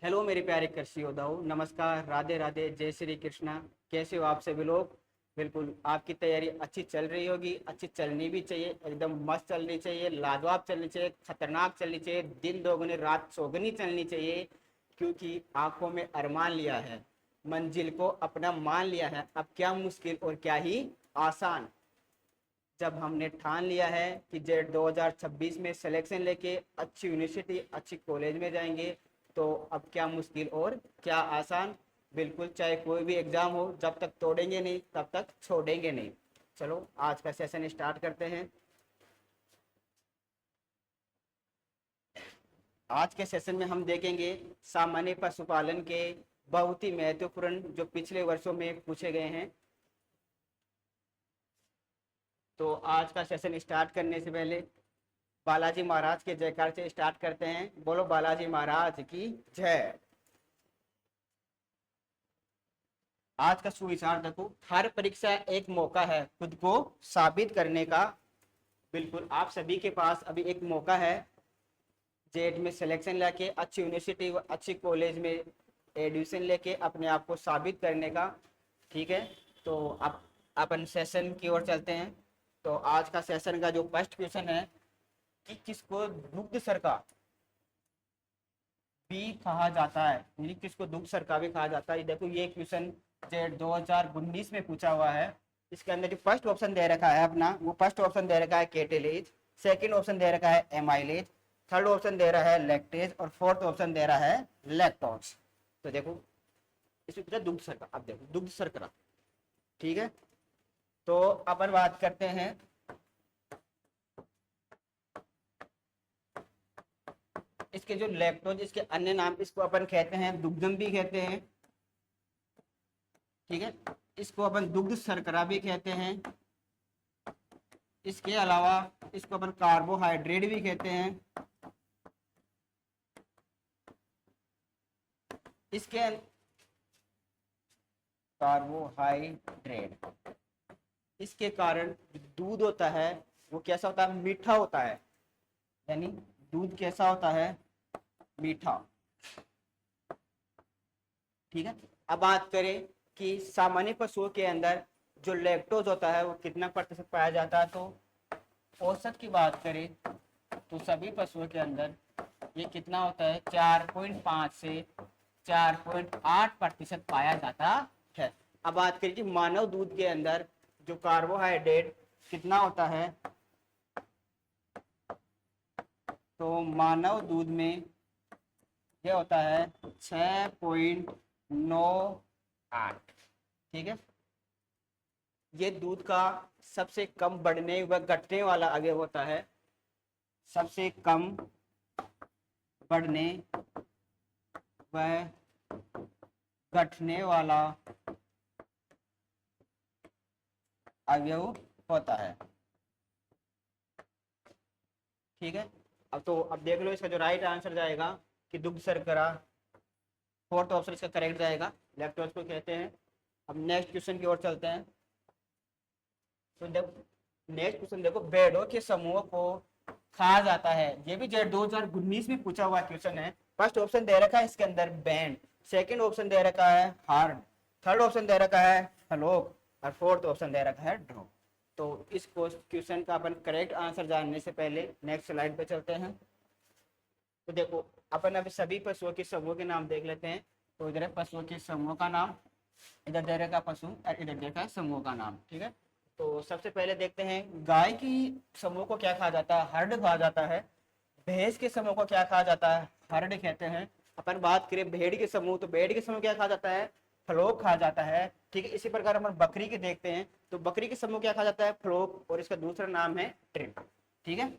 Hello मेरे प्यारे कृषि योद्धाओं, नमस्कार, राधे राधे, जय श्री कृष्णा। कैसे हो आप सभी लोग? बिल्कुल आपकी तैयारी अच्छी चल रही होगी, अच्छी चलनी भी चाहिए, एकदम मस्त चलनी चाहिए, लाजवाब चलनी चाहिए, खतरनाक चलनी चाहिए, दिन दोगुनी रात चौगुनी चलनी चाहिए। क्योंकि आंखों में अरमान लिया है, मंजिल को अपना मान लिया है, अब क्या मुश्किल और क्या ही आसान। जब हमने ठान लिया है कि जेड 2026 में सिलेक्शन लेके अच्छी यूनिवर्सिटी अच्छी कॉलेज में जाएंगे, तो अब क्या मुश्किल और क्या आसान। बिल्कुल, चाहे कोई भी एग्जाम हो, जब तक तोड़ेंगे नहीं तब तक छोड़ेंगे नहीं। चलो आज का सेशन स्टार्ट करते हैं। आज के सेशन में हम देखेंगे सामान्य पशुपालन के बहुत ही महत्वपूर्ण जो पिछले वर्षों में पूछे गए हैं। तो आज का सेशन स्टार्ट करने से पहले बालाजी महाराज के जयकार से स्टार्ट करते हैं। बोलो बालाजी महाराज की जय। आज का सुविचार देखो, हर परीक्षा एक मौका है खुद को साबित करने का। बिल्कुल आप सभी के पास अभी एक मौका है जेड में सिलेक्शन लेके अच्छी यूनिवर्सिटी अच्छी कॉलेज में एडमिशन लेके अपने आप को साबित करने का। ठीक है, तो अब अपन सेशन की ओर चलते हैं। तो आज का सेशन का जो फर्स्ट क्वेश्चन है कि किसको दुग्ध सरका भी कहा जाता है, यानी किसको दुग्ध सरका भी कहा जाता है। देखो ये क्वेश्चन जेड 2019 में पूछा हुआ है। इसके अंदर जो फर्स्ट ऑप्शन दे रखा है अपना, वो फर्स्ट ऑप्शन दे रखा है केटेलेज, सेकंड ऑप्शन दे रखा है एमाइलेज, थर्ड ऑप्शन दे रहा है लैक्टेज और फोर्थ ऑप्शन दे रहा है लैक्टोज। तो देखो इसमें पूछा दुग्ध शर्करा, अब देखो दुग्ध शर्करा। ठीक है, तो अपन बात करते हैं इसके जो लैक्टोज, इसके अन्य नाम, इसको अपन कहते हैं दुग्धम भी कहते हैं। ठीक है, इसको अपन दुग्ध शर्करा भी कहते हैं। इसके अलावा इसको अपन कार्बोहाइड्रेट भी कहते हैं। इसके कार्बोहाइड्रेट, इसके कारण दूध होता है वो कैसा होता है, मीठा होता है। यानी दूध कैसा होता है, मीठा। ठीक है, अब बात करें कि सामान्य पशुओं के अंदर जो लैक्टोज होता है वो कितना प्रतिशत पाया जाता है। तो औसत की बात करें तो सभी पशुओं के अंदर ये कितना होता है, 4.5 से 4.8% पाया जाता है। अब बात करें कि मानव दूध के अंदर जो कार्बोहाइड्रेट कितना होता है, तो मानव दूध में यह होता है 6.98। ठीक है, ये दूध का सबसे कम बढ़ने व घटने वाला अवयव होता है। सबसे कम बढ़ने व घटने वाला अवयव होता है। ठीक है, अब देख लो इसका जो राइट आंसर जाएगा कि दुग्ध शर्करा, फोर्थ ऑप्शन इसका करेक्ट जाएगा, लैक्टोज को कहते हैं। अब नेक्स्ट क्वेश्चन की ओर चलते हैं। तो नेक्स्ट क्वेश्चन देखो, भेड़ों के समूह को कहा जाता है, ये भी जेड 2019 में पूछा हुआ क्वेश्चन है। फर्स्ट ऑप्शन दे रखा है इसके अंदर बैंड, सेकंड ऑप्शन दे रखा है हार्ड, थर्ड ऑप्शन दे रखा है फ्लोक और फोर्थ ऑप्शन दे रखा है ड्रॉ। तो इस क्वेश्चन का अपन करेक्ट आंसर जानने से पहले नेक्स्ट स्लाइड पे चलते हैं। तो देखो अपन अभी सभी पशुओं के समूह के नाम देख लेते हैं। तो इधर है पशुओं के समूह का नाम, इधर दे रखा पशु और इधर देखा है समूह का नाम। ठीक है, तो सबसे पहले देखते हैं गाय की समूह को क्या कहा जाता है, हर्ड कहा जाता है। भैंस के समूह को क्या कहा जाता है, हर्ड कहते हैं। अपन बात करें भेड़ के समूह, तो भेड़ के समूह क्या कहा जाता है, फ्लोक कहा जाता है। ठीक है, इसी प्रकार अपन बकरी के देखते हैं, तो बकरी के समूह क्या कहा जाता है, फ्लोक, और इसका दूसरा नाम है ट्रिप। ठीक है,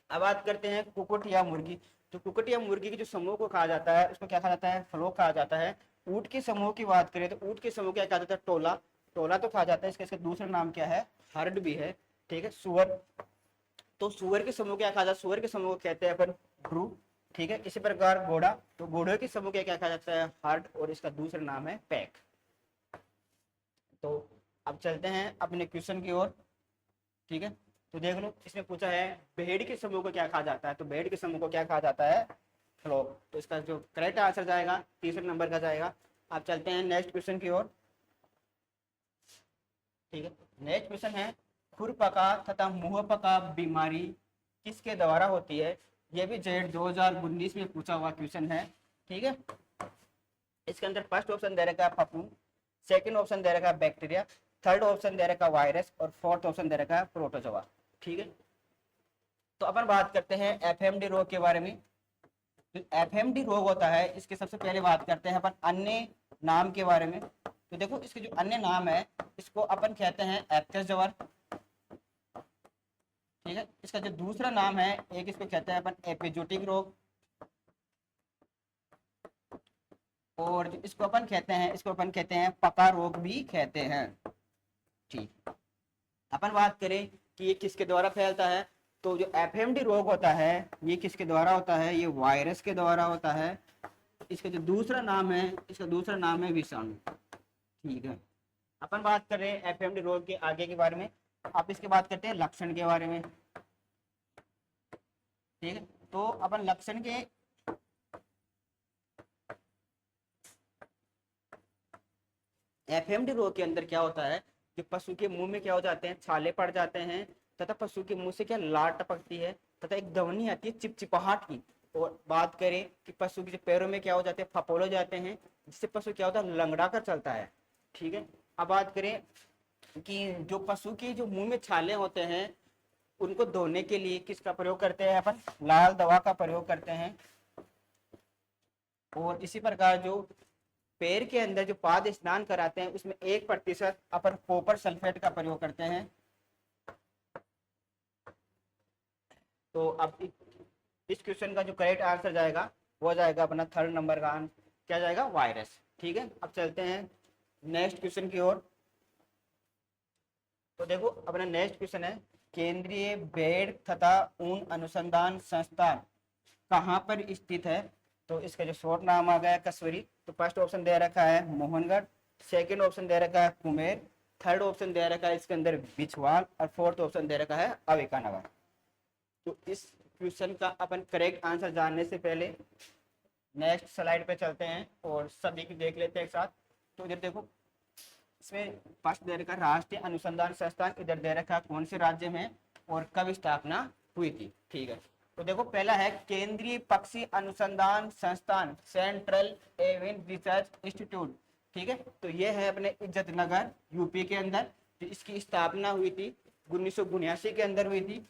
अब बात करते हैं कुकुट या मुर्गी। तो कुकुट या मुर्गी के जो समूह को कहा जाता है उसको क्या कहा जाता है, फ्लोक कहा जाता है। ऊंट के समूह की बात करें तो ऊंट के समूह क्या कहा जाता है, टोला, टोला तो कहा जाता है। इसका दूसरा नाम क्या है, हर्ड भी है। ठीक है, सुअर, तो सुअर के समूह क्या कहा जाता है, सुअर के समूह को कहते हैं अपन ड्रू। ठीक है, इसी प्रकार घोड़ा, तो घोड़े के समूह क्या कहा जाता है, हर्ड, और इसका दूसरा नाम है पैक। तो अब चलते हैं अपने क्वेश्चन की ओर। ठीक है, तो देख लो इसमें पूछा है भेड़ के समूह को क्या कहा जाता है, तो भेड़ के समूह को क्या कहा जाता है, फ्लोक। तो इसका जो करेक्ट आंसर जाएगा तीसरे नंबर का जाएगा। आप चलते हैं नेक्स्ट क्वेश्चन की ओर। ठीक है, नेक्स्ट क्वेश्चन है खुरपका तथा मुंहपका बीमारी किसके द्वारा होती है। ये भी जेड 2019 में पूछा हुआ क्वेश्चन है। ठीक है, इसके अंदर फर्स्ट ऑप्शन दे रखा है फफूंद, सेकंड ऑप्शन दे रखा है बैक्टीरिया, थर्ड ऑप्शन दे रखा है वायरस और फोर्थ ऑप्शन दे रखा है प्रोटोजोआ। ठीक है, तो अपन बात करते हैं एफएमडी रोग के बारे में। जो एफएमडी रोग होता है इसके सबसे पहले बात करते हैं अपन अन्य नाम के बारे में। तो देखो इसके जो अन्य नाम है इसको अपन कहते हैं एप्कस ज्वर। ठीक है, इसका जो दूसरा नाम है एक इसको कहते हैं अपन एपिजोटिक रोग, और इसको अपन कहते हैं पका रोग भी कहते हैं। ठीक, अपन बात करें कि ये किसके द्वारा फैलता है, तो जो एफएमडी रोग होता है ये किसके द्वारा होता है, ये वायरस के द्वारा होता है। इसका जो दूसरा नाम है विषाणु। ठीक है, अपन बात कर रहे हैं एफएमडी रोग के आगे के बारे में। आप इसके बात करते हैं लक्षण के बारे में। ठीक है, तो अपन लक्षण के एफएमडी रोग के अंदर क्या होता है कि पशु के मुंह में क्या हो जाते हैं, छाले पड़ जाते हैं तथा पशु के मुंह से क्या लार टपकती है तथा एक ध्वनि आती है चिपचिपाहट की। और बात करें कि पशु के पैरों में क्या हो जाते हैं, फपोले जाते हैं, जिससे पशु क्या होता है, लंगड़ा कर चलता है। ठीक है, अब बात करें कि जो पशु के जो मुंह में छाले होते हैं उनको धोने के लिए किसका प्रयोग करते हैं, अपन लाल दवा का प्रयोग करते हैं। और इसी प्रकार जो पैर के अंदर जो पाद स्नान कराते हैं उसमें 1% अपन कॉपर सल्फेट का प्रयोग करते हैं। तो अब इस क्वेश्चन का जो करेक्ट आंसर जाएगा वो जाएगा अपना थर्ड नंबर का आंसर, क्या जाएगा, वायरस। ठीक है, अब चलते हैं नेक्स्ट क्वेश्चन की ओर। तो देखो अपना नेक्स्ट क्वेश्चन है केंद्रीय भेड़ तथा ऊन अनुसंधान संस्थान कहाँ पर स्थित है। तो इसका जो शॉर्ट नाम आ गया कश्मीरी। तो फर्स्ट ऑप्शन दे रखा है मोहनगढ़, सेकंड ऑप्शन दे रखा है कुमेर, थर्ड ऑप्शन दे रखा है इसके अंदर बिछवाल और फोर्थ ऑप्शन दे रखा है अविकानगर। तो इस क्वेश्चन का अपन करेक्ट आंसर जानने से पहले नेक्स्ट स्लाइड पे चलते हैं और सभी की देख लेते हैं एक साथ। तो इधर देखो इसमें फर्स्ट दे रखा राष्ट्रीय अनुसंधान संस्थान, इधर दे रखा कौन से राज्य में और कब स्थापना हुई थी। ठीक है, तो देखो पहला है केंद्रीय पक्षी अनुसंधान संस्थान, सेंट्रल एवियन रिसर्च इंस्टीट्यूट। ठीक है, तो ये है अपने इज्जत नगर यूपी के अंदर। तो इसकी स्थापना हुई थी 1979 के अंदर हुई थी।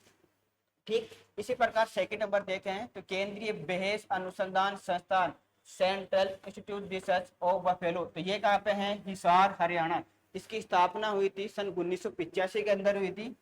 ठीक, इसी प्रकार सेकंड नंबर देखे हैं तो केंद्रीय बेहेस अनुसंधान संस्थान, central institute research of buffalo. तो ये कहाँ पे है, हिसार हरियाणा। इसकी स्थापना हुई थी सन 1985 के अंदर हुई थी।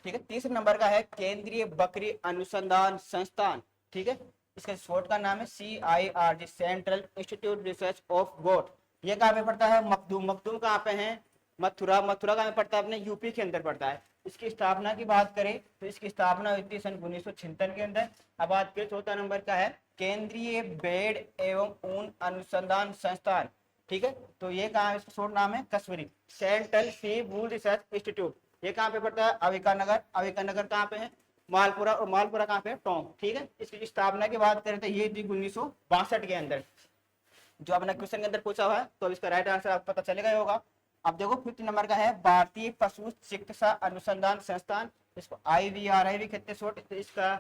ठीक है, तीसरे नंबर का है केंद्रीय बकरी अनुसंधान संस्थान। ठीक है, इसका शॉर्ट का नाम है CIRG, central institute research of goat. ये कहाँ पे पड़ता है, मखदूम। मखदूम कहाँ पे है, मथुरा। मथुरा कहाँ पे पड़ता है, अपने यूपी के अंदर पड़ता है। इसकी स्थापना की बात करें तो इसकी स्थापना हुई थी सन 1976 के अंदर। अब बात करें चौथा नंबर का है केंद्रीय भेड़ एवं ऊन अनुसंधान संस्थान। ठीक है, तो ये कहाँ, इसका शॉर्ट नाम है कश्मीरी, सेंट्रल सी वूल रिसर्च इंस्टीट्यूट। ये कहाँ पे पड़ता है, अविकानगर। अविकानगर कहाँ पे है, मालपुरा। और मालपुरा कहाँ पे है, टोंक। ठीक है, इसकी स्थापना की बात करें तो ये थी 1962 के अंदर, जो अपना क्वेश्चन के अंदर पूछा हुआ है। तो इसका राइट आंसर आपको पता चलेगा ही होगा। अब देखो फिफ्थ नंबर का है भारतीय पशु चिकित्सा अनुसंधान संस्थान, इसको IVRI भी कहते हैं शॉर्ट। तो इसका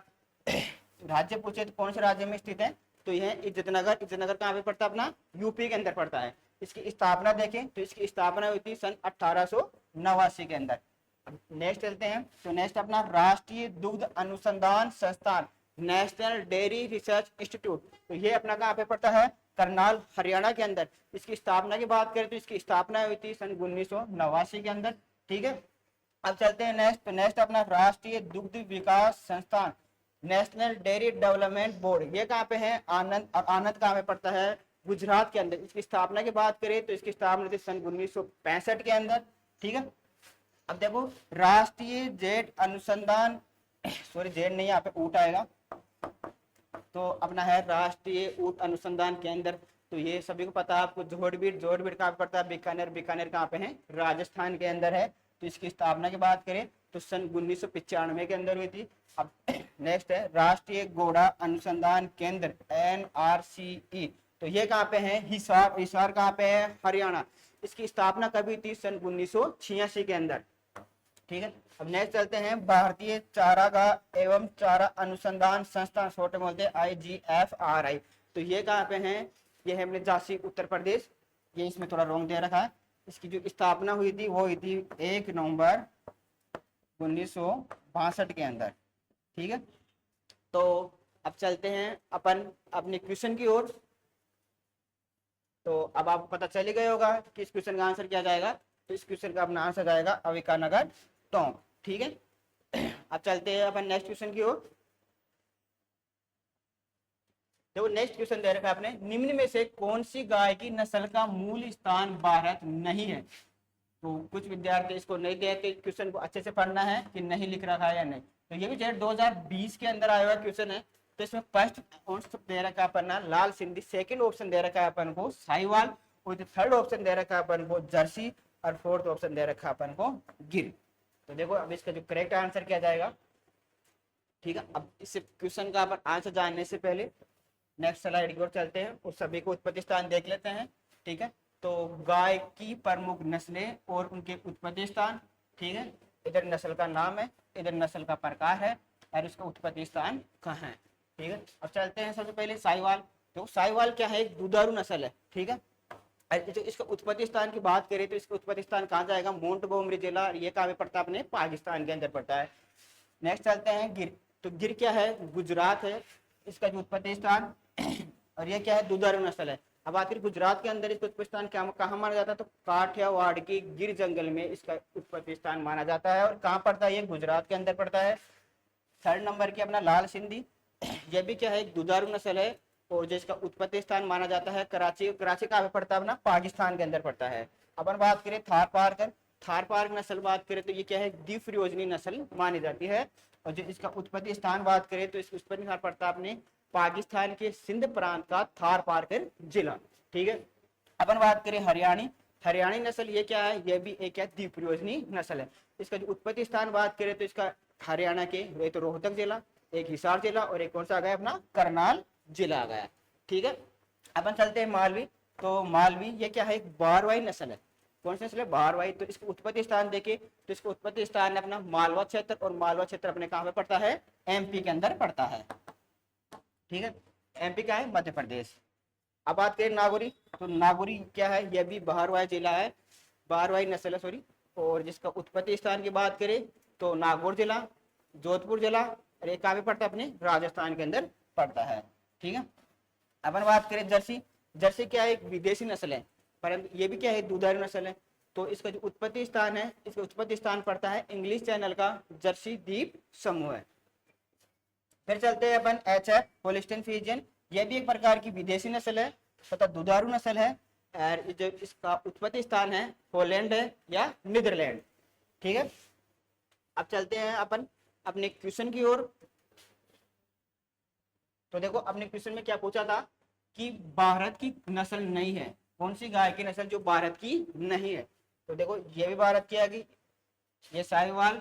राज्य पूछे तो कौन से राज्य में स्थित है, तो यह इज्जतनगर। इज्जतनगर कहाँ पे पड़ता है, अपना यूपी के अंदर पड़ता है। इसकी स्थापना देखें तो इसकी स्थापना हुई थी सन 1889 के अंदर। नेक्स्ट चलते हैं, तो नेक्स्ट अपना राष्ट्रीय दुग्ध अनुसंधान संस्थान, नेशनल डेयरी रिसर्च इंस्टीट्यूट। तो ये अपना कहाँ पे पड़ता है, करनाल हरियाणा के अंदर। इसकी स्थापना की बात करें तो इसकी स्थापना हुई थी सन 1989 के अंदर। ठीक है, अब चलते हैं नेक्स्ट। तो नेक्स्ट अपना राष्ट्रीय दुग्ध विकास संस्थान, नेशनल डेयरी डेवलपमेंट बोर्ड। ये कहाँ पे है, आनंद। और आनंद कहाँ पे पड़ता है, गुजरात के अंदर। इसकी स्थापना की बात करें तो इसकी स्थापना थी सन 1965 के अंदर। ठीक है, अब देखो राष्ट्रीय जेड अनुसंधान, सॉरी जेड नहीं, यहाँ पे ऊट आएगा। तो अपना है राष्ट्रीय ऊट अनुसंधान केंद्र। तो ये सभी को पता है आपको, जोड़बीड़। जोड़बीड़ कहाँ पे पड़ता है, बीकानेर। बीकानेर कहाँ पे है, राजस्थान के अंदर है। तो इसकी स्थापना की बात करें तो सन 1995 के अंदर हुई थी। अब नेक्स्ट है राष्ट्रीय घोड़ा अनुसंधान केंद्र NRCE। तो ये कहाँ पे है? हिसार। हिसार कहाँ पे है? हरियाणा। इसकी स्थापना कभी थी? सन 1986 के अंदर। ठीक है। अब नेक्स्ट चलते हैं भारतीय चारागाह एवं चारा अनुसंधान संस्थान, छोटे बोलते हैं IGFRI। तो ये कहाँ पे है? ये है अपने झांसी उत्तर प्रदेश। ये इसमें थोड़ा रॉन्ग दे रखा है। इसकी जो स्थापना हुई थी वो हुई थी 1 नवंबर 1962 के अंदर। ठीक है। तो अब चलते हैं अपन अपने क्वेश्चन की ओर। तो अब आपको पता चल ही गया होगा कि इस क्वेश्चन का आंसर क्या जाएगा। तो इस क्वेश्चन का अपना आंसर जाएगा अविकानगर टोंक। ठीक है। अब चलते हैं अपन नेक्स्ट क्वेश्चन की ओर। देखो नेक्स्ट क्वेश्चन दे रखा है आपने, निम्न में से कौन सी गाय की नस्ल का मूल स्थान भारत नहीं है? तो कुछ विद्यार्थी इसको नहीं देते, क्वेश्चन को अच्छे से पढ़ना है कि नहीं लिख रखा है या नहीं। तो ये भी 2020 के अंदर आया हुआ क्वेश्चन है। तो इसमें फर्स्ट ऑप्शन दे रखा है अपन लाल सिंधी, सेकंड ऑप्शन दे रखा है अपन को साहिवाल, और थर्ड ऑप्शन दे रखा है अपन को जर्सी, और फोर्थ ऑप्शन दे रखा है अपन को गिर। तो देखो अब इसका जो करेक्ट आंसर क्या जाएगा। ठीक है। अब इस क्वेश्चन का अपन आंसर जानने से पहले नेक्स्ट स्लाइड की ओर चलते हैं और सभी को उत्पत्ति स्थान देख लेते हैं। ठीक है। तो गाय की प्रमुख नस्लें और उनके उत्पत्ति स्थान। ठीक है। इधर नस्ल का नाम है, इधर नस्ल का प्रकार है, और इसका उत्पत्ति स्थान कहाँ है। ठीक है। अब चलते हैं सबसे पहले साहिवाल। तो साहिवाल क्या है? एक दुधारू नस्ल है। ठीक है। जो इसका उत्पत्ति स्थान की बात करें तो इसका उत्पत्ति स्थान कहाँ जाएगा? मोंटगोमरी जिला, और ये कहाँ पे पड़ता है? अपने पाकिस्तान के अंदर पड़ता है। नेक्स्ट चलते हैं गिर। तो गिर क्या है? गुजरात है इसका जो उत्पत्ति स्थान। और ये क्या है? दुधारू नस्ल है। अब आखिर गुजरात के अंदर इसका उत्पत्ति स्थान कहाँ माना जाता है? तो काठियावाड़ की गिर जंगल में इसका उत्पत्ति स्थान माना जाता है। और कहाँ पड़ता है? ये गुजरात के अंदर पड़ता है। थर्ड नंबर की अपना लाल सिंधी, ये भी क्या है? एक दुधारू नस्ल है, और जिसका उत्पत्ति स्थान माना जाता है कराची। कराची कहाँ पे पड़ता है? अपना पाकिस्तान के अंदर पड़ता है। अपन बात करें थार पारकर, थार पारकर नस्ल बात करें तो ये क्या है? द्वीपयोजनी नस्ल मानी जाती है। और जो इसका उत्पत्ति स्थान बात करें तो इसका उत्पत्ति स्थान पड़ता है अपने पाकिस्तान के सिंध प्रांत का थार पारकर जिला। ठीक है। अपन बात करें हरियाणी, हरियाणी नस्ल ये क्या है? ये भी एक द्वीपयोजनी नस्ल है। इसका जो उत्पत्ति स्थान बात करें तो इसका हरियाणा के एक तो रोहतक जिला, एक हिसार जिला, और एक कौन सा आ गया? अपना करनाल जिला आ गया। ठीक है। अपन चलते हैं मालवी। तो मालवी ये क्या है? एक बारवाई नस्ल है। कौन सी नस्ल है? बारवाई। तो इसको उत्पत्ति स्थान देखे तो इसका उत्पत्ति स्थान है अपना मालवा क्षेत्र, और मालवा क्षेत्र अपने कहाँ पे पड़ता है? MP के अंदर पड़ता है। ठीक है। MP का है? मध्य प्रदेश। अब बात करें नागौरी। तो नागौरी क्या है? यह भी बारवाई जिला है, बारवाई नस्ल है सॉरी। और जिसका उत्पत्ति स्थान की बात करें तो नागौर जिला, जोधपुर जिला, और एक कहाँ पे पड़ता है? अपने राजस्थान के अंदर पड़ता है। ठीक है। अपन बात करें जर्सी, जर्सी क्या है? एक विदेशी नस्ल है, परंतु ये भी क्या है? दुधारू नस्ल है। तो इसका जो उत्पत्ति स्थान है, इसका उत्पत्ति स्थान पड़ता है इंग्लिश चैनल का जर्सी द्वीप समूह है। फिर चलते हैं अपन HF होल्स्टीन फ्रीजियन, यह भी एक प्रकार की विदेशी नस्ल है तथा दुधारू नस्ल है। और जो इसका उत्पत्ति स्थान है हॉलैंड है या नीदरलैंड। ठीक है। अब चलते हैं अपन अपने क्वेश्चन की ओर। तो देखो अपने क्वेश्चन में क्या पूछा था कि भारत की नस्ल नहीं है, कौन सी गाय की नस्ल जो भारत की नहीं है? तो देखो ये भी भारत की आ गई, ये साहिवाल,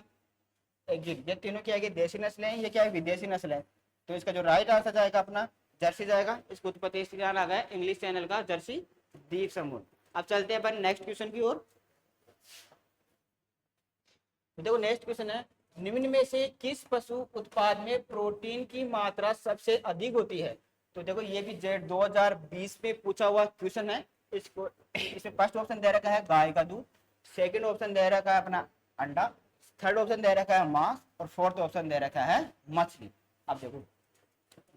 ये तीनों क्या है? देसी नस्ल है, ये क्या है? विदेशी नस्ल है। तो इसका जो राइट आंसर जाएगा अपना जर्सी जाएगा। इसको उत्पत्ति स्थान आ गया इंग्लिश चैनल का जर्सी द्वीप समूह। अब चलते हैं अपन नेक्स्ट क्वेश्चन की ओर। देखो नेक्स्ट क्वेश्चन है, निम्न में से किस पशु उत्पाद में प्रोटीन की मात्रा सबसे अधिक होती है? तो देखो ये भी जेड 2020 में पूछा हुआ क्वेश्चन है। इसको इसमें फर्स्ट ऑप्शन दे रखा है गाय का दूध, सेकंड ऑप्शन दे रखा है अपना अंडा, थर्ड ऑप्शन दे रखा है मांस, और फोर्थ ऑप्शन दे रखा है मछली। अब देखो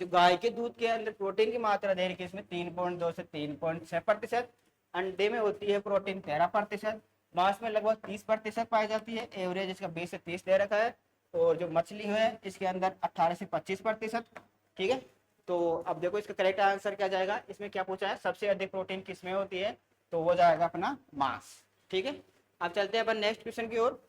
जो गाय के दूध के अंदर प्रोटीन की मात्रा दे रखी है इसमें 3.2 से 3.6%, अंडे में होती है प्रोटीन 13%, मांस में लगभग 30% पाई जाती है, एवरेज इसका 20 से 30 दे रखा है, और जो मछली है इसके अंदर 18 से 25%। ठीक है। तो अब देखो इसका करेक्ट आंसर क्या जाएगा। इसमें क्या पूछा है? सबसे अधिक प्रोटीन किसमें होती है? तो वो जाएगा अपना मांस। ठीक है। अब चलते हैं अपन नेक्स्ट क्वेश्चन की ओर।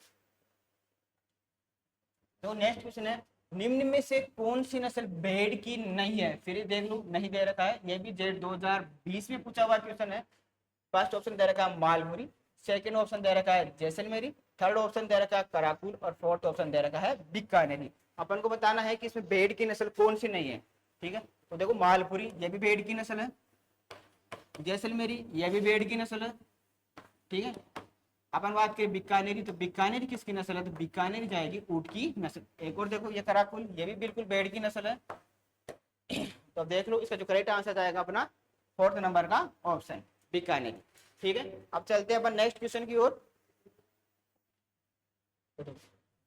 तो नेक्स्ट क्वेश्चन है, निम्न में से कौन सी नस्ल भेड़ की नहीं है? फिर देख लो नहीं दे रखा है, ये भी जेड 2020 में पूछा हुआ क्वेश्चन है। फर्स्ट ऑप्शन दे रखा है मालमुरी, सेकंड ऑप्शन दे रखा है जैसलमेरी, थर्ड ऑप्शन दे रखा है कराकुल और फोर्थ ऑप्शन दे रखा है बीकानेरी। अपन को बताना है कि इसमें भेड़ की नस्ल कौन सी नहीं है, ठीक है। तो देखो मालपुरी ये भी भेड़ की नस्ल है, जैसलमेरी ये भी भेड़ की नस्ल है, ठीक है। अपन बात करें बीकानेरी, तो बीकानेरी किसकी नस्ल है, तो बीकानेरी जाएगी ऊंट की नस्ल। एक और देखो ये कराकुल ये भी बिल्कुल भेड़ की नस्ल है। तो अब देख लो इसका जो करेक्ट आंसर जाएगा अपना फोर्थ नंबर का ऑप्शन बीकानेरी, ठीक है। अब चलते हैं अपन नेक्स्ट क्वेश्चन की ओर।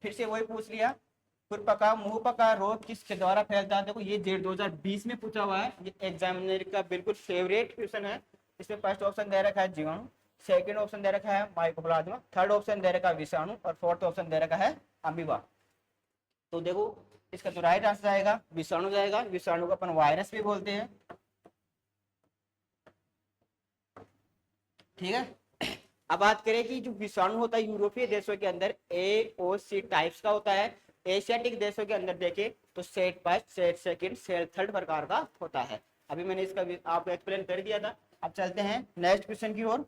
फिर से वही पूछ लिया, खुरपका मुंह पका रोग किसके द्वारा फैलता है। देखो ये जेड 2020 में पूछा हुआ है, ये एग्जामिनर का बिल्कुल फेवरेट क्वेश्चन है। इसमें फर्स्ट ऑप्शन दे रखा है जीवाणु, सेकंड ऑप्शन दे रखा है माइकोप्लाज्मा, थर्ड ऑप्शन दे रखा है विषाणु और फोर्थ ऑप्शन दे रखा है अमीबा। तो देखो इसका जो राइट आंसर आएगा विषाणु जाएगा। विषाणु को अपन वायरस भी बोलते हैं, ठीक है। अब बात करें कि जो विषाणु होता है यूरोपीय देशों के अंदर AOC टाइप्स का होता है, एशियाटिक देशों के अंदर देखें तो set first, set second, set third प्रकार का होता है। अभी मैंने इसका आपको एक्सप्लेन कर दिया था। अब चलते हैं नेक्स्ट क्वेश्चन की ओर।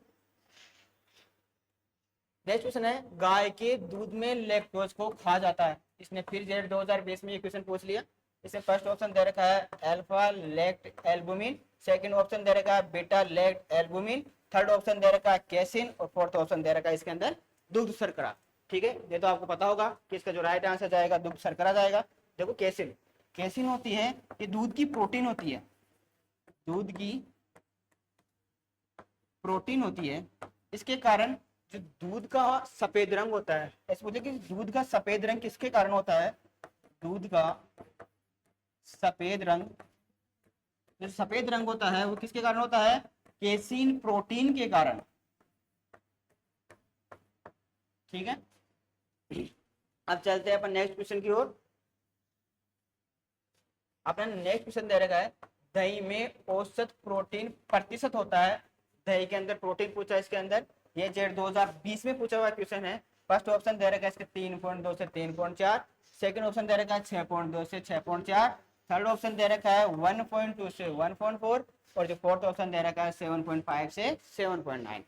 नेक्स्ट क्वेश्चन है गाय के दूध में लैक्टोज को खा जाता है। इसने फिर जेड 2020 में ये क्वेश्चन पूछ लिया। इसमें फर्स्ट ऑप्शन दे रखा है अल्फा लैक्ट एल्बुमिन, सेकंड ऑप्शन दे रखा है बीटा लैक्ट एल्बुमिन, थर्ड ऑप्शन दे रखा है कैसिन और फोर्थ ऑप्शन दे रखा है इसके अंदर दुग्ध शर्करा, ठीक है। ये तो आपको पता होगा कि इसका जो राइट आंसर जाएगा दुग्ध शर्करा जाएगा। देखो कैसिन, कैसिन होती है ये दूध की प्रोटीन होती है, दूध की प्रोटीन होती है। इसके कारण जो दूध का सफेद रंग होता है, ऐसे बोलते कि दूध का सफेद रंग किसके कारण होता है, दूध का सफेद रंग, जो सफेद रंग होता है वो किसके कारण होता है, केसिन प्रोटीन के कारण, ठीक है। अब चलते हैं अपन नेक्स्ट क्वेश्चन की ओर। अपना नेक्स्ट क्वेश्चन दे रखा है दही में औसत प्रोटीन प्रतिशत होता है। दही के अंदर प्रोटीन पूछा है इसके अंदर, ये जेड 2020 में पूछा हुआ क्वेश्चन है। फर्स्ट ऑप्शन दे रखा है इसके 3.2 से 3.4, सेकंड ऑप्शन दे रखा है 6.2 से 6.4, थर्ड ऑप्शन दे रखा है 1.2 से 1.4 और जो फोर्थ ऑप्शन दे रखा है 7.5 से 7.9।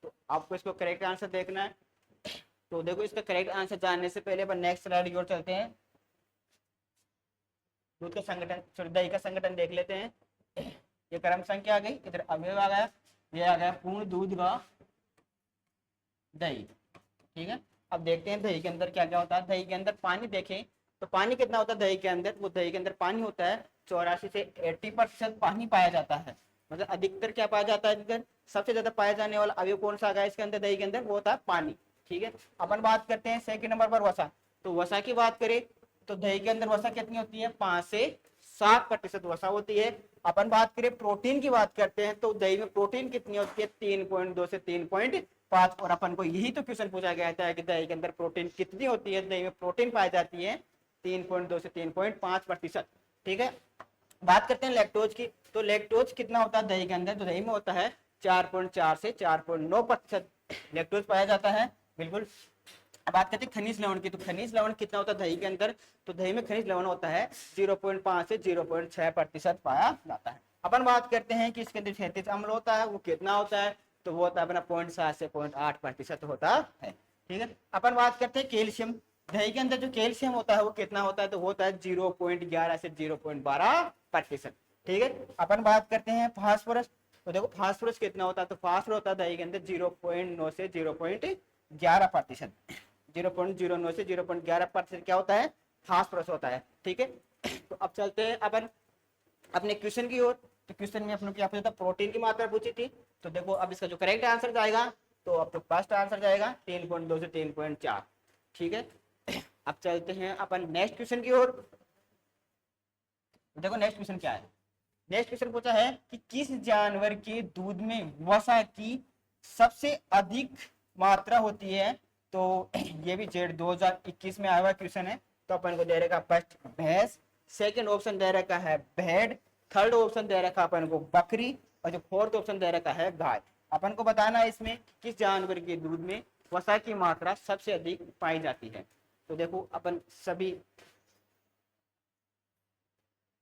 तो आपको इसको करेक्ट आंसर देखना है। तो देखो इसका करेक्ट आंसर जानने से पहले अपन नेक्स्ट स्लाइड की ओर चलते हैं। दूध का संगठन सॉरी दही का संगठन देख लेते हैं। ये क्रम संख्या आ गई, इधर अवयव आ गया, ये आ गया पूर्ण दूध का दही, ठीक है। अब देखते हैं दही के अंदर क्या क्या होता है। दही के अंदर पानी देखें तो पानी कितना होता है दही के अंदर, वो दही के अंदर पानी होता है 84 से 80% पानी पाया जाता है। मतलब अधिकतर क्या पाया जाता है, इधर सबसे ज्यादा पाया जाने वाला अवयव कौन सा आ गया इसके अंदर दही के अंदर, वो होता है पानी, ठीक है। अपन बात करते हैं सेकंड नंबर पर वसा। तो वसा की बात करें तो दही के अंदर वसा कितनी होती है, 5 से 7% वसा होती है। अपन बात करें प्रोटीन की बात करते हैं तो दही में प्रोटीन कितनी होती है, 3.2 से 3.5। और अपन को यही तो क्वेश्चन पूछा गया था कि दही के अंदर प्रोटीन कितनी होती है, दही में प्रोटीन पाई जाती है 3.2 से 3.5%, ठीक है। बात करते हैं लैक्टोज की, तो लैक्टोज कितना होता है दही के अंदर, तो दही में होता है 4.4 से 4.9% लैक्टोज पाया जाता है, बिल्कुल। अब बात करते हैं खनिज लवण की, तो खनिज लवण कितना होता है दही के अंदर, तो दही में खनिज लवण होता है 0.5 से 0.6% पाया जाता है। अपन बात करते हैं कि इसके अंदर क्षैतिज अम्ल होता है, वो कितना होता है, तो वो होता है अपना 0.7 से 0.8% होता है, ठीक है। अपन बात करते हैं कैल्शियम, दही के अंदर जो कैल्शियम होता है वो कितना होता है, तो वो होता है 0.11 से 0.12%, ठीक है। अपन बात करते हैं फास्फोरस, तो देखो फास्फोरस कितना होता है, तो फास्फोरस होता है दही के अंदर 0.9 से 0.11%, 0.09 से 0.11% क्या होता है, फास्फोरस होता है, ठीक है। तो अब चलते हैं अपन अपने क्वेश्चन की ओर। तो क्वेश्चन में अपने क्या पूछा था, प्रोटीन की मात्रा पूछी थी। तो देखो अब इसका जो करेक्ट आंसर जाएगा तो अब तो फर्स्ट आंसर जाएगा 3.2 से 3.4, ठीक है। अब चलते हैं अपन नेक्स्ट क्वेश्चन की ओर। देखो नेक्स्ट क्वेश्चन क्या है, नेक्स्ट क्वेश्चन पूछा है कि किस जानवर के दूध में वसा की सबसे अधिक मात्रा होती है। तो ये भी जेड 2021 में आया हुआ क्वेश्चन है। तो अपन को दे रखा फर्स्ट भैंस, सेकंड ऑप्शन दे रखा है भेड़, थर्ड ऑप्शन दे रखा अपन को बकरी और जो फोर्थ ऑप्शन दे रखा है गाय। अपन को बताना है इसमें किस जानवर के दूध में वसा की मात्रा सबसे अधिक पाई जाती है। तो देखो अपन सभी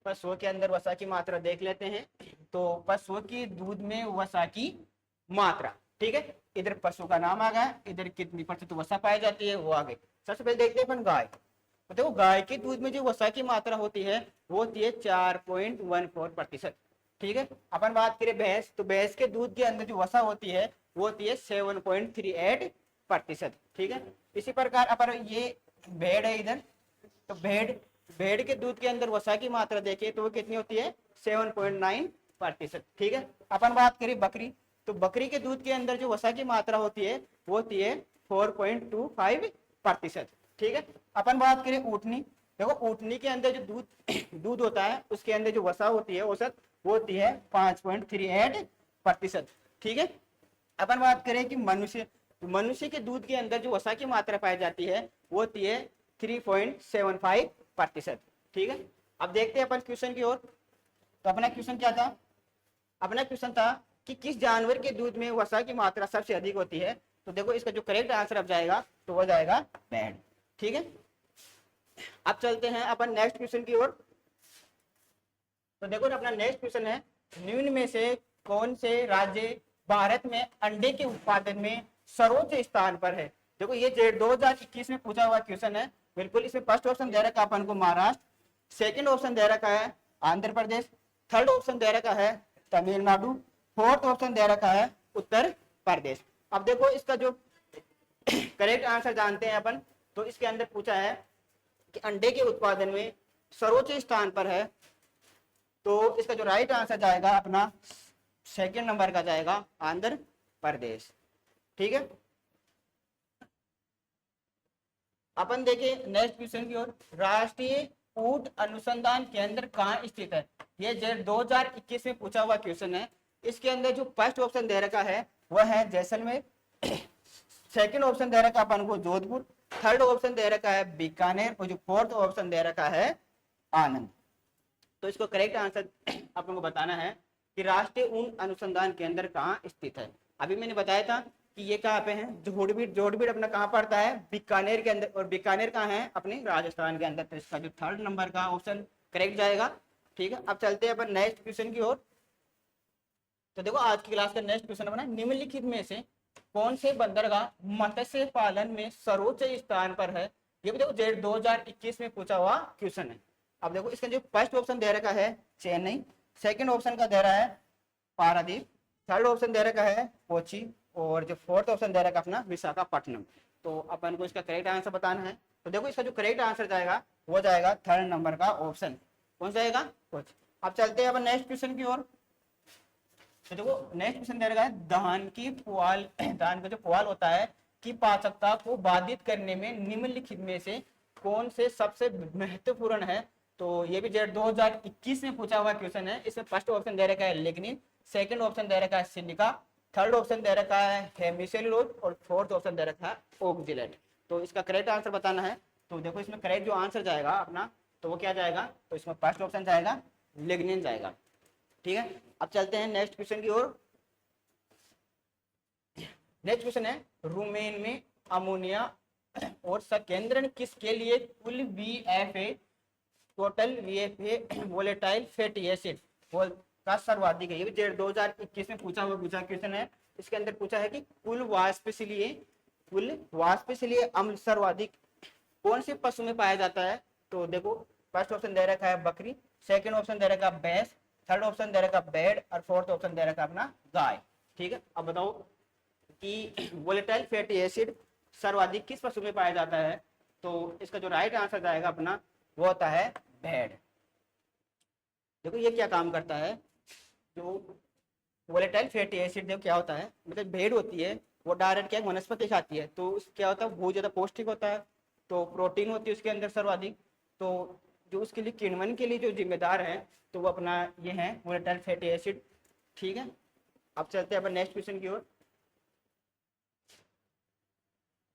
पशुओं के अंदर वसा की मात्रा देख लेते हैं। तो पशुओं के दूध में वसा की मात्रा, ठीक है, इधर पशु का नाम आ गया, इधर कितनी प्रतिशत वसा पाई जाती है वो आ गई। सबसे पहले देखते हैं अपन गाय। तो देखो गाय के दूध में जो वसा की मात्रा होती है वो होती है 4.14%। ठीक है, अपन बात करें भैंस, तो भैंस के दूध के अंदर जो वसा होती है वो होती है 7.38%। ठीक है, इसी प्रकार अपन ये भेड़ है इधर, तो भेड़ भेड़ के दूध के अंदर वसा की मात्रा देखिए तो वो कितनी होती है 7.9%। ठीक है, अपन बात करें बकरी, तो बकरी के दूध के अंदर जो वसा की मात्रा होती है वो होती है 4.25%। ठीक है, अपन बात करें ऊँटनी, देखो ऊँटनी के अंदर जो दूध होता है उसके अंदर जो वसा होती है औसत वो होती है 5.38%। ठीक है, अपन बात करें कि मनुष्य के दूध के अंदर जो वसा की मात्रा पाई जाती है वो होती है 3.75%। ठीक है, अब देखते हैं अपन क्वेश्चन की ओर। तो अपना क्वेश्चन क्या था, अपना क्वेश्चन था कि किस जानवर के दूध में वसा की मात्रा सबसे अधिक होती है। तो देखो इसका जो करेक्ट आंसर अब जाएगा तो वो जाएगा भेड़। ठीक है, अब चलते हैं अपन नेक्स्ट क्वेश्चन की ओर। तो देखो अपना नेक्स्ट क्वेश्चन है, निम्न में से कौन से राज्य भारत में अंडे के उत्पादन में सर्वोच्च स्थान पर है। देखो ये 2021 में पूछा हुआ क्वेश्चन है, बिल्कुल। इसमें फर्स्ट ऑप्शन दे रखा है अपन को महाराष्ट्र, सेकंड ऑप्शन दे रखा है आंध्र प्रदेश, थर्ड ऑप्शन दे रखा है तमिलनाडु, फोर्थ ऑप्शन दे रखा है उत्तर प्रदेश। अब देखो इसका जो करेक्ट आंसर जानते हैं अपन, तो इसके अंदर पूछा है कि अंडे के उत्पादन में सर्वोच्च स्थान पर है, तो इसका जो राइट आंसर जाएगा अपना सेकंड नंबर का जाएगा आंध्र प्रदेश। ठीक है, अपन देखिए नेक्स्ट क्वेश्चन की ओर। राष्ट्रीय ऊंट अनुसंधान केंद्र कहाँ स्थित है। ये 2021 में पूछा हुआ क्वेश्चन है। इसके अंदर जो फर्स्ट ऑप्शन दे रखा है वह है जैसलमेर, सेकंड ऑप्शन दे रखा अपन को जोधपुर, थर्ड ऑप्शन दे रखा है बीकानेर और जो फोर्थ ऑप्शन दे रखा है आनंद। तो इसको करेक्ट आंसर अपन को बताना है कि राष्ट्रीय ऊंट अनुसंधान केंद्र कहाँ स्थित है। अभी मैंने बताया था कि ये कहाँ पे है, जोड़बीड़ अपना कहाँ पड़ता है, बीकानेर के अंदर, और बीकानेर कहाँ है अपने राजस्थान के अंदर। तो इसका जो थर्ड नंबर का ऑप्शन करेक्ट जाएगा। ठीक है, अब चलते हैं अपन नेक्स्ट क्वेश्चन की ओर। तो देखो आज की क्लास का नेक्स्ट क्वेश्चन अपना, निम्नलिखित में से कौन से बंदरगाह मत्स्य पालन में सर्वोच्च स्थान पर है। ये भी देखो 2021 में पूछा हुआ क्वेश्चन है। अब देखो इसका जो फर्स्ट ऑप्शन दे रखा है चेन्नई, सेकंड ऑप्शन का दे रहा है पारादीप, थर्ड ऑप्शन दे रखा है कोची और जो फोर्थ ऑप्शन दे रखा है अपना विशाखापट्टनम। तो अपन को इसका करेक्ट आंसर बताना है। तो देखो इसका जो करेक्ट आंसर जाएगा वो जाएगा थर्ड नंबर का ऑप्शन, कौन सा जाएगा कोची। अब चलते हैं अपन नेक्स्ट क्वेश्चन की ओर। तो देखो नेक्स्ट क्वेश्चन दे रखा है धान का जो पुआल होता है की पाचकता को बाधित करने में निम्नलिखित में से कौन से सबसे महत्वपूर्ण है। तो ये भी 2021 में पूछा हुआ क्वेश्चन है। इसमें फर्स्ट ऑप्शन दे रखा है लिग्निन, सेकंड ऑप्शन दे रखा है सिलिका, थर्ड ऑप्शन दे रखा है हेमिसेलुलोज और फोर्थ ऑप्शन दे रखा है ऑक्जेलेट। तो इसका करेक्ट आंसर बताना है। तो देखो इसमें करेक्ट जो आंसर जाएगा अपना तो वो क्या जाएगा, तो इसमें फर्स्ट ऑप्शन जाएगा लिग्निन जाएगा। ठीक है, अब चलते हैं नेक्स्ट क्वेश्चन की ओर। नेक्स्ट क्वेश्चन है रूमेन में अमोनिया और संकेंद्रण किसके लिए कुल VFA total VFA volatile fatty acid का सर्वाधिक है। ये भी 2021 में पूछा क्वेश्चन है। इसके अंदर पूछा है कि कुल वाष्पशीलीय अम्ल सर्वाधिक कौन से पशु में पाया जाता है। तो देखो फर्स्ट ऑप्शन दे रखा है बकरी, सेकंड ऑप्शन दे रखा है भैंस, थर्ड ऑप्शन दे रखा है भेड़ और फोर्थ ऑप्शन दे रखा है अपना गाय। ठीक है, अब बताओ कि वोलेटाइल फैटी एसिड सर्वाधिक किस पशु में पाया जाता है। तो इसका जो राइट आंसर जाएगा अपना वो होता है भेड़। देखो ये क्या काम करता है, जो वोलेटाइल फैटी एसिड देखो क्या होता है, मतलब भेड़ होती है वो डायरेक्ट क्या वनस्पति खाती है, तो क्या होता है बहुत ज्यादा पौष्टिक होता है, तो प्रोटीन होती है उसके अंदर सर्वाधिक। तो जो उसके लिए किण्वन के लिए जो जिम्मेदार है तो वो अपना ये है वोलेटाइल फैटी एसिड। ठीक है, अब चलते हैं अपन नेक्स्ट क्वेश्चन की ओर।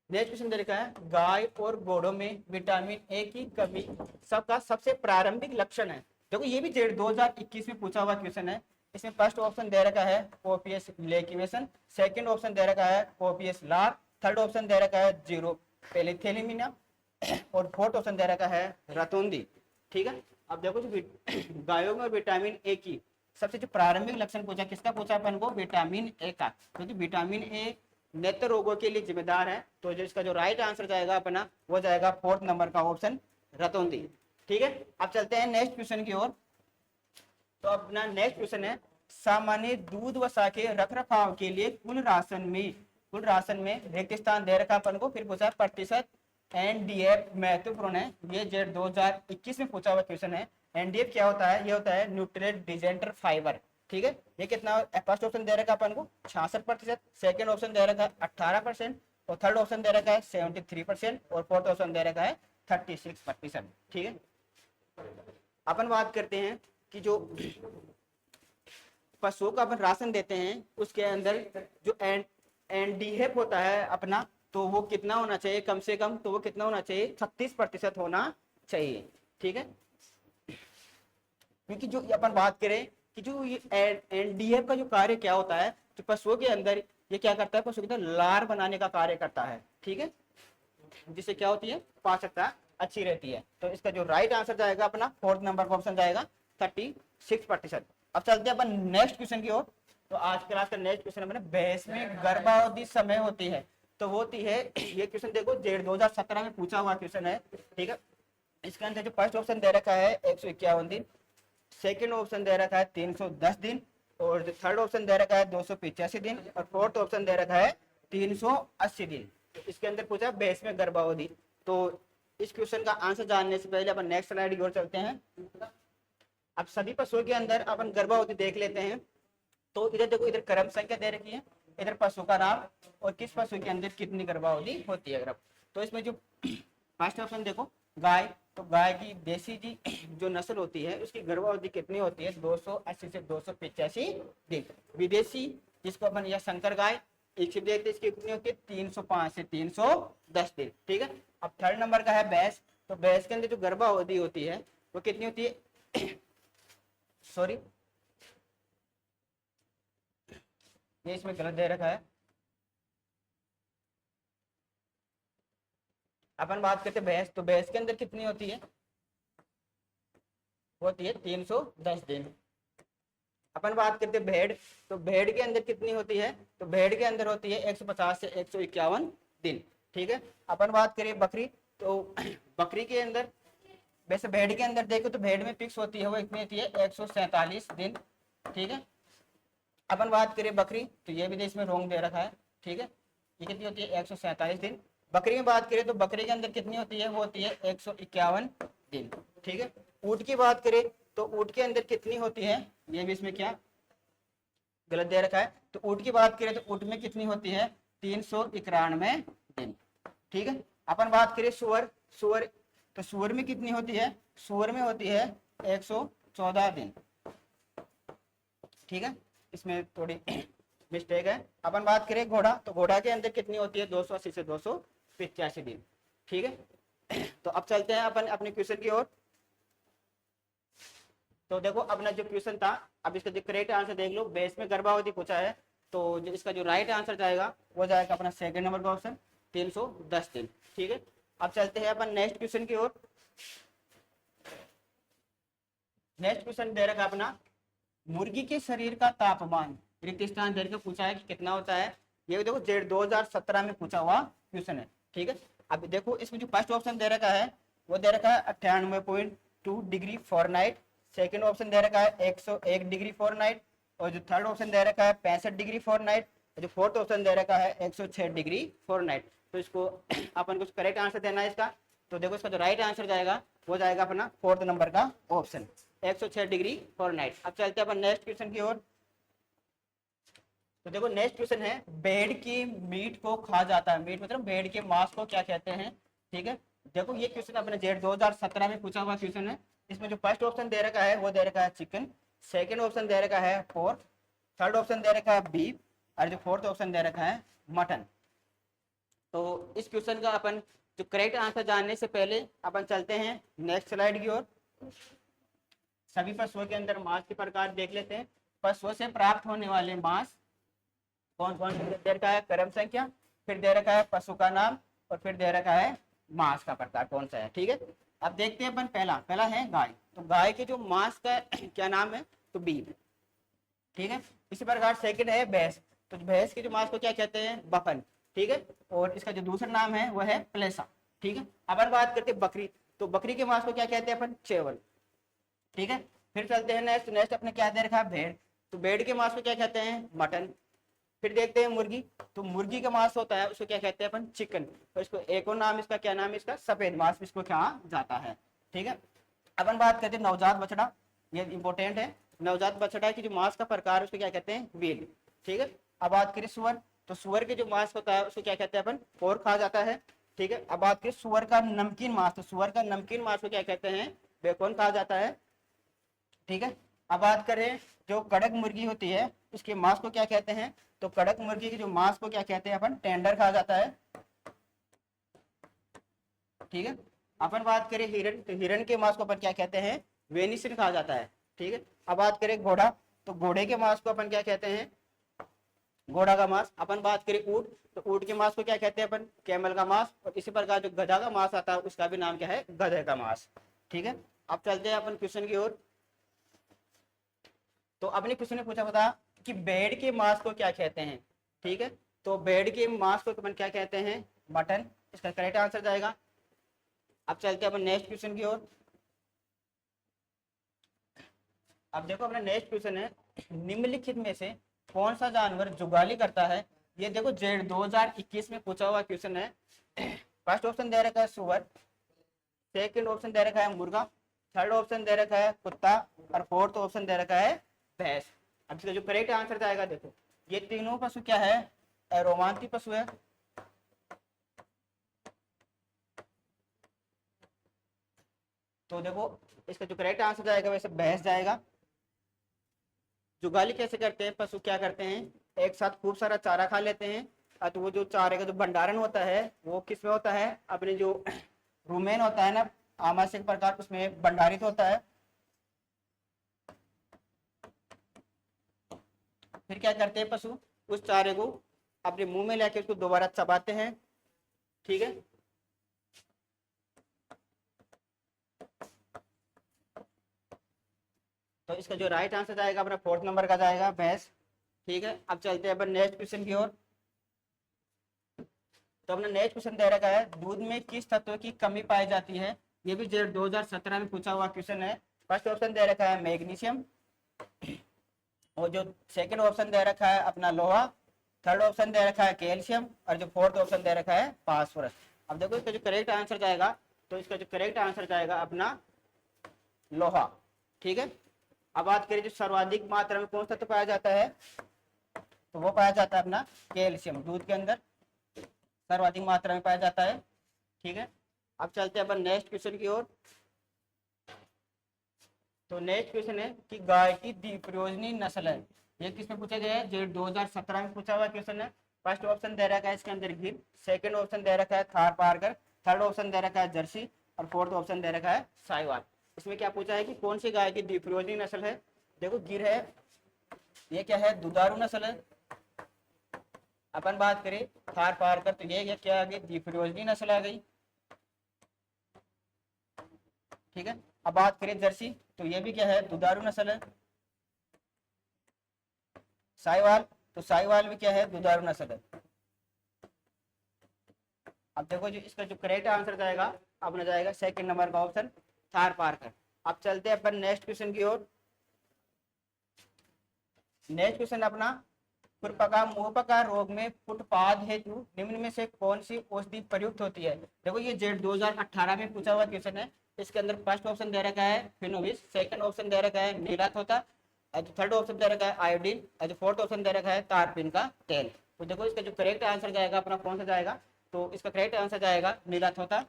नेक्स्ट क्वेश्चन दे रखा है गाय और घोड़ों में विटामिन ए की कमी सबका सबसे प्रारंभिक लक्षण है। देखो ये भी 2021 में पूछा हुआ क्वेश्चन है। इसमें फर्स्ट ऑप्शन दे रखा है ओपीएस लेकिवेशन, सेकंड ऑप्शन दे रखा है ओपीएस लार, थर्ड ऑप्शन दे रखा है जीरो पेलिथेलिमिना और फोर्थ ऑप्शन दे रखा है रतौंदी। ठीक है, अब देखो जो गायों में विटामिन ए की सबसे जो प्रारंभिक लक्षण पूछा, किसका पूछा अपन को, विटामिन ए का, क्योंकि विटामिन ए नेत्र रोगों के लिए जिम्मेदार है। तो जो इसका जो राइट आंसर जाएगा अपना, वो जाएगा 4th नंबर का ऑप्शन रतौंधी। ठीक है, अब चलते हैं नेक्स्ट क्वेश्चन की ओर। तो अपना नेक्स्ट क्वेश्चन है, सामान्य दूध वसा के रख रखाव के लिए कुल राशन में रिक्त स्थान दे रखा अपन को, फिर पूछा प्रतिशत। एनडीएफ महत्वपूर्ण है, ये जेड 2021 में पूछा हुआ क्वेश्चन है। एनडीएफ क्या होता है, ये होता है न्यूट्रिएंट डिजेंटर फाइबर। ठीक है, ये कितना, फर्स्ट ऑप्शन दे रखा अपन को 66%, सेकंड ऑप्शन दे रखा है 18%, और थर्ड ऑप्शन दे रखा है 73%, और फोर्थ ऑप्शन दे रखा है 36%। ठीक है, अपन बात करते हैं कि जो पशुओं का अपन राशन देते हैं उसके अंदर जो एनडीएफ होता है अपना, तो वो कितना होना चाहिए, कम से कम तो वो कितना होना चाहिए, 36% होना चाहिए। ठीक है, क्योंकि जो अपन बात करें कि जो ये एनडीएफ का जो कार्य क्या होता है, तो पशुओं के अंदर ये क्या करता है, पशुओं के अंदर लार बनाने का कार्य करता है। ठीक है, जिससे क्या होती है, पाचकता अच्छी रहती है। तो इसका जो राइट आंसर जाएगा अपना 4th नंबर का ऑप्शन जाएगा 36%। अब चलते हैं अपन नेक्स्ट क्वेश्चन की ओर। तो आज क्लास का नेक्स्ट क्वेश्चन अपने भैंस में गर्भावधि समय होती है, तो वो होती है, ये क्वेश्चन देखो जेड 2017 में पूछा हुआ क्वेश्चन है। ठीक है, इसके अंदर जो फर्स्ट ऑप्शन दे रखा है 151 दिन, सेकंड ऑप्शन दे रखा है 310 दिन, और जो थर्ड ऑप्शन दे रखा है 285 दिन, और फोर्थ ऑप्शन दे रखा है 380 दिन। इसके अंदर पूछा भैंस में गर्भावधि। तो इस क्वेश्चन का आंसर जानने से पहले अपन नेक्स्ट स्लाइड की ओर चलते हैं। अब सभी पशुओं के अंदर अपन गर्भावधि देख लेते हैं। तो इधर देखो, इधर क्रम संख्या दे रखी है, इधर पशु का नाम और किस पशु के अंदर कितनी गर्भावधि होती है। तो इसमें जो फर्स्ट ऑप्शन देखो गाय, तो गाय की देसी जी जो नस्ल होती है उसकी गर्भावधि कितनी होती है, 280 से 285 दिन। विदेशी जिसको अपन या संकर गाय, इसकी देखते इसकी कितनी होती है, 305 से 310 दिन। ठीक है, अब थर्ड नंबर का है भैंस, तो भैंस के अंदर जो गर्भावधि होती है वो कितनी होती है सॉरी, ये इसमें गलत दे रखा है। अपन बात करते भैंस, तो भैंस के अंदर कितनी होती है, होती है 310 दिन। अपन बात करते भेड़, तो भेड़ के अंदर कितनी होती है, तो भेड़ के अंदर होती है 150 से 151 दिन। ठीक है, अपन बात करें बकरी, तो बकरी के अंदर, वैसे भेड़ के अंदर देखो तो भेड़ में फिक्स होती है, वो कितनी होती है 147 दिन। ठीक है, अपन बात करें बकरी, तो ये भी इसमें रोंग दे रखा है। ठीक है, ये कितनी होती है 147 दिन। बकरी में बात करें तो बकरी के अंदर कितनी होती है, वो होती है 151 दिन। ठीक है, ऊँट की बात करें तो ऊँट के अंदर कितनी होती है, ये भी इसमें क्या गलत दे रखा है। तो ऊँट की बात करें तो ऊँट में कितनी होती है, 391 दिन। ठीक है, अपन बात करें सुअर, तो सुअर में कितनी होती है, सुअर में होती है 114 दिन। ठीक है, इसमें थोड़ी मिस्टेक है। अपन बात करें घोड़ा, तो घोड़ा के अंदर कितनी होती है, 280 से 285 दिन। ठीक है, तो अब चलते हैं अपन अपने क्वेश्चन की ओर। तो देखो अपना जो क्वेश्चन था, अब इसका जो करेक्ट आंसर देख लो, बेस में गर्भावधि पूछा है, तो जो इसका जो राइट आंसर जाएगा वो जाएगा अपना सेकंड नंबर का ऑप्शन 310 दिन। ठीक है, अब चलते हैं अपन नेक्स्ट क्वेश्चन की ओर। नेक्स्ट क्वेश्चन दे रखा अपना, मुर्गी के शरीर का तापमान रिक्त स्थान दे पूछा है कि कितना होता है। ये देखो जेड 2017 में पूछा हुआ क्वेश्चन है। ठीक है, अब देखो इसमें जो फर्स्ट ऑप्शन दे रखा है वो दे रखा है 98.2 डिग्री फॉरनाइट, सेकंड ऑप्शन दे रखा है 101 डिग्री फॉरनाइट, और जो थर्ड ऑप्शन दे रखा है 65 डिग्री फॉरनाइट, और जो फोर्थ ऑप्शन दे रखा है 106 डिग्री फॉरनाइट। तो इसको अपन को करेक्ट आंसर देना है इसका। तो देखो इसका जो राइट आंसर जाएगा वो जाएगा अपना 4th नंबर का ऑप्शन 106 डिग्री फॉरनाइट। अब चलते हैं अपन नेक्स्ट क्वेश्चन की ओर। तो देखो नेक्स्ट क्वेश्चन है, भेड़ की मीट को खा जाता है, मीट मतलब भेड़ के मांस को क्या कहते हैं। ठीक है, देखो ये क्वेश्चन अपने जेड 2017 में पूछा हुआ क्वेश्चन है। इसमें जो फर्स्ट ऑप्शन दे रखा है वो दे रखा है चिकन, सेकंड ऑप्शन दे रखा है पोर्क, थर्ड ऑप्शन दे रखा है बीफ, और जो फोर्थ ऑप्शन दे रखा है मटन। तो इस क्वेश्चन का अपन जो करेक्ट आंसर जानने से पहले अपन चलते हैं नेक्स्ट स्लाइड की ओर। सभी पशुओं के अंदर मांस के प्रकार देख लेते हैं। पशुओं से प्राप्त होने वाले मांस कौन कौन दे रखा है, क्रम संख्या, फिर दे रखा है पशु का नाम, और फिर दे रखा है मांस का प्रकार कौन सा है। ठीक है, अब देखते हैं अपन पहला है गाय। तो गाय के जो मांस का क्या नाम है, तो बीफ। ठीक है। इसी प्रकार सेकंड है भैंस, तो भैंस के जो मांस को क्या कहते हैं, बफन, ठीक है। और इसका जो दूसरा नाम है वह है प्लेसा, ठीक है। अपन बात करते हैं बकरी, तो बकरी के मांस को क्या कहते हैं अपन, चेवल, ठीक है। फिर चलते हैं नेक्स्ट, नेक्स्ट अपने क्या दे रखा है, भेड़, तो भेड़ के मांस को क्या कहते हैं, मटन। फिर देखते हैं मुर्गी, तो मुर्गी का मांस होता है उसको क्या कहते हैं अपन, चिकन। और इसको एक और नाम इसका क्या नाम है, इसका सफेद मांस इसको कहा जाता है, ठीक है। अपन बात करते हैं नवजात बछड़ा, ये इंपॉर्टेंट है। नवजात बछड़ा की जो मांस का प्रकार उसको क्या कहते हैं, व्हील, ठीक है। अब बात करें सुअर, तो सुअर के जो मांस होता है उसको क्या कहते हैं अपन, पोर्क कहा जाता है, ठीक है। अब बात करें सुअर का नमकीन मांस, तो सुअर का नमकीन मांस को क्या कहते हैं, बेकन कहा जाता है, ठीक है। अब बात करें जो कड़क मुर्गी होती है उसके मांस को क्या कहते हैं, तो कड़क मुर्गी के जो मांस को क्या कहते हैं अपन, टेंडर कहा जाता है, ठीक है। अपन बात करें हिरन, तो हिरन के मांस को अपन क्या कहते हैं, वेनिसन कहा जाता है, ठीक है। अब बात करें घोड़ा, तो घोड़े के मांस को अपन क्या कहते हैं, घोड़ा का मांस। अपन बात करें ऊंट, तो ऊंट के मांस को क्या कहते हैं अपन, कैमल का मांस। और इसी प्रकार जो गधा का मांस आता है उसका भी नाम क्या है, गधे का मांस, ठीक है। अब चलते हैं अपन क्वेश्चन की ओर। तो अपने क्वेश्चन ने पूछा बता कि भेड़ के मांस को क्या कहते हैं, ठीक है। तो भेड़ के मांस को अपन क्या कहते हैं, मटन, इसका करेक्ट आंसर जाएगा। अब चलते हैं अपन नेक्स्ट क्वेश्चन की ओर। अब देखो अपना नेक्स्ट क्वेश्चन है, निम्नलिखित में से कौन सा जानवर जुगाली करता है। ये देखो जेड 2021 में पूछा हुआ क्वेश्चन है। फर्स्ट ऑप्शन दे रखा है सुअर, सेकंड ऑप्शन दे रखा है मुर्गा, थर्ड ऑप्शन दे रखा है कुत्ता, और फोर्थ ऑप्शन दे रखा है भैंस। अब इसका जो करेक्ट आंसर जाएगा, देखो ये तीनों पशु क्या है, रोमांसी पशु है, तो देखो इसका जो करेक्ट आंसर जाएगा वैसे भैंस जाएगा। जुगाली कैसे करते हैं, पशु क्या करते हैं, एक साथ खूब सारा चारा खा लेते हैं। तो वो जो चारे का जो भंडारण होता है वो किस में होता है, अपने जो रुमेन होता है ना, आमाशय प्रकार, उसमें भंडारित होता है। फिर क्या करते हैं पशु, उस चारे को अपने मुंह में लेके उसको दोबारा चबाते हैं, ठीक है। तो इसका जो राइट आंसर जाएगा अपना फोर्थ नंबर का जाएगा भैंस, ठीक है। अब चलते हैं अपन नेक्स्ट क्वेश्चन की ओर। तो अपना नेक्स्ट क्वेश्चन दे रखा है, दूध में किस तत्व की कमी पाई जाती है। ये भी 2017 में पूछा हुआ क्वेश्चन है। फर्स्ट ऑप्शन दे रखा है मैग्नीशियम, और जो सेकंड ऑप्शन दे रखा है अपना लोहा, थर्ड ऑप्शन दे रखा है कैल्शियम, और जो फोर्थ ऑप्शन दे रखा है फास्फोरस। अब देखो इसका जो करेक्ट आंसर जाएगा, तो इसका जो करेक्ट आंसर जाएगा अपना लोहा, ठीक है। अब बात करें जो सर्वाधिक मात्रा में कौन सा तत्व पाया जाता है, तो वो पाया जाता है अपना कैल्शियम, दूध के अंदर सर्वाधिक मात्रा में पाया जाता है, ठीक है। अब चलते हैं अपन नेक्स्ट क्वेश्चन की ओर। तो नेक्स्ट क्वेश्चन है कि गाय की दीप्रयोजनी नस्ल है, ये किसमें पूछा गया है, जो 2017 में पूछा हुआ क्वेश्चन है। फर्स्ट ऑप्शन दे रखा है इसके अंदर गिर, सेकंड ऑप्शन दे रखा है थार पारकर, थर्ड ऑप्शन दे रखा है जर्सी, और फोर्थ ऑप्शन दे रखा है साहिवाल। इसमें क्या पूछा है कि कौन सी गाय की दीप्रयोजनी नस्ल है। देखो गिर है, ये क्या है, दुधारू नस्ल है। अपन बात करें थार पारकर, तो ये क्या आ गई, दीप्रयोजनी नस्ल आ गई, ठीक है। अब बात करें जर्सी, तो ये भी क्या है, दुधारू नस्ल है। साहिवाल, तो साहिवाल भी क्या है, दुधारू नस्ल है। अब देखो जो इसका जो करेक्ट आंसर जाएगा अपना जाएगा सेकंड नंबर का ऑप्शन थार पारकर। अब चलते हैं अपन नेक्स्ट क्वेश्चन की ओर। नेक्स्ट क्वेश्चन अपना, खुरपका मुंहपका रोग में फुटपाथ हेतु निम्न में से कौन सी औषधि प्रयुक्त होती है। देखो ये जेड 2018 में पूछा हुआ क्वेश्चन है। इसके अंदर फर्स्ट ऑप्शन दे रखा है फिनोविस, सेकंड ऑप्शन दे रखा है नीलाथोता, जो थर्ड ऑप्शन दे रखा है आयोडीन, और जो फोर्थ ऑप्शन दे रखा है तारपीन का तेल। तो देखो इसका जो करेक्ट आंसर जाएगा अपना कौन सा जाएगा, तो इसका करेक्ट आंसर जाएगा नीलाथोता।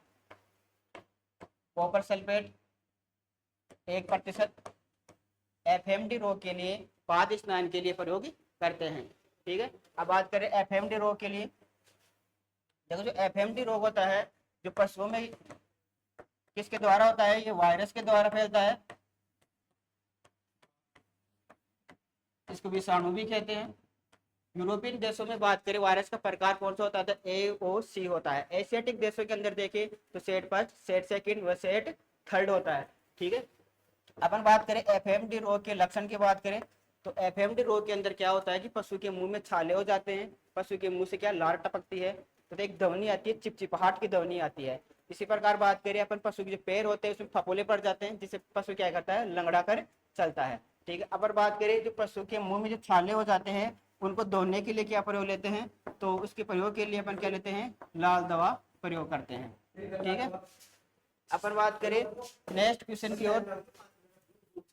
कॉपर सल्फेट 1%, एफएमडी रोग के लिए, पाद स्नान के लिए प्रयोग करते हैं, ठीक है। अब बात करें एफएमडी रोग के लिए, देखो जो एफएमडी रोग होता है जो पशुओं में किसके द्वारा होता है, ये वायरस के द्वारा फैलता है, इसको विषाणु भी कहते हैं। यूरोपियन देशों में बात करें वायरस का प्रकार कौन सा होता है, तो AOC होता है। एशियाटिक देशों के अंदर देखें तो सेट फर्स्ट, सेट सेकंड व सेट थर्ड होता है, ठीक है। अपन बात करें एफएमडी रोग के लक्षण की बात करें, तो एफएमडी रोग के अंदर क्या होता है कि पशु के मुंह में छाले हो जाते हैं, पशु के मुंह से क्या लार टपकती है, तो एक ध्वनि आती है, चिपचिपाहट की ध्वनि आती है। इसी प्रकार बात करें अपन पशु के जो पैर होते हैं उसमें फफोले पड़ जाते हैं, जिससे पशु क्या करता है, लंगड़ा कर चलता है। ठीक है, अगर बात करें जो पशु के मुंह में जो छाले हो जाते हैं उनको धोने के लिए क्या प्रयोग लेते हैं, तो उसके प्रयोग के लिए अपन क्या लेते हैं, लाल दवा प्रयोग करते हैं। ठीक है, अपन बात करें नेक्स्ट क्वेश्चन की ओर।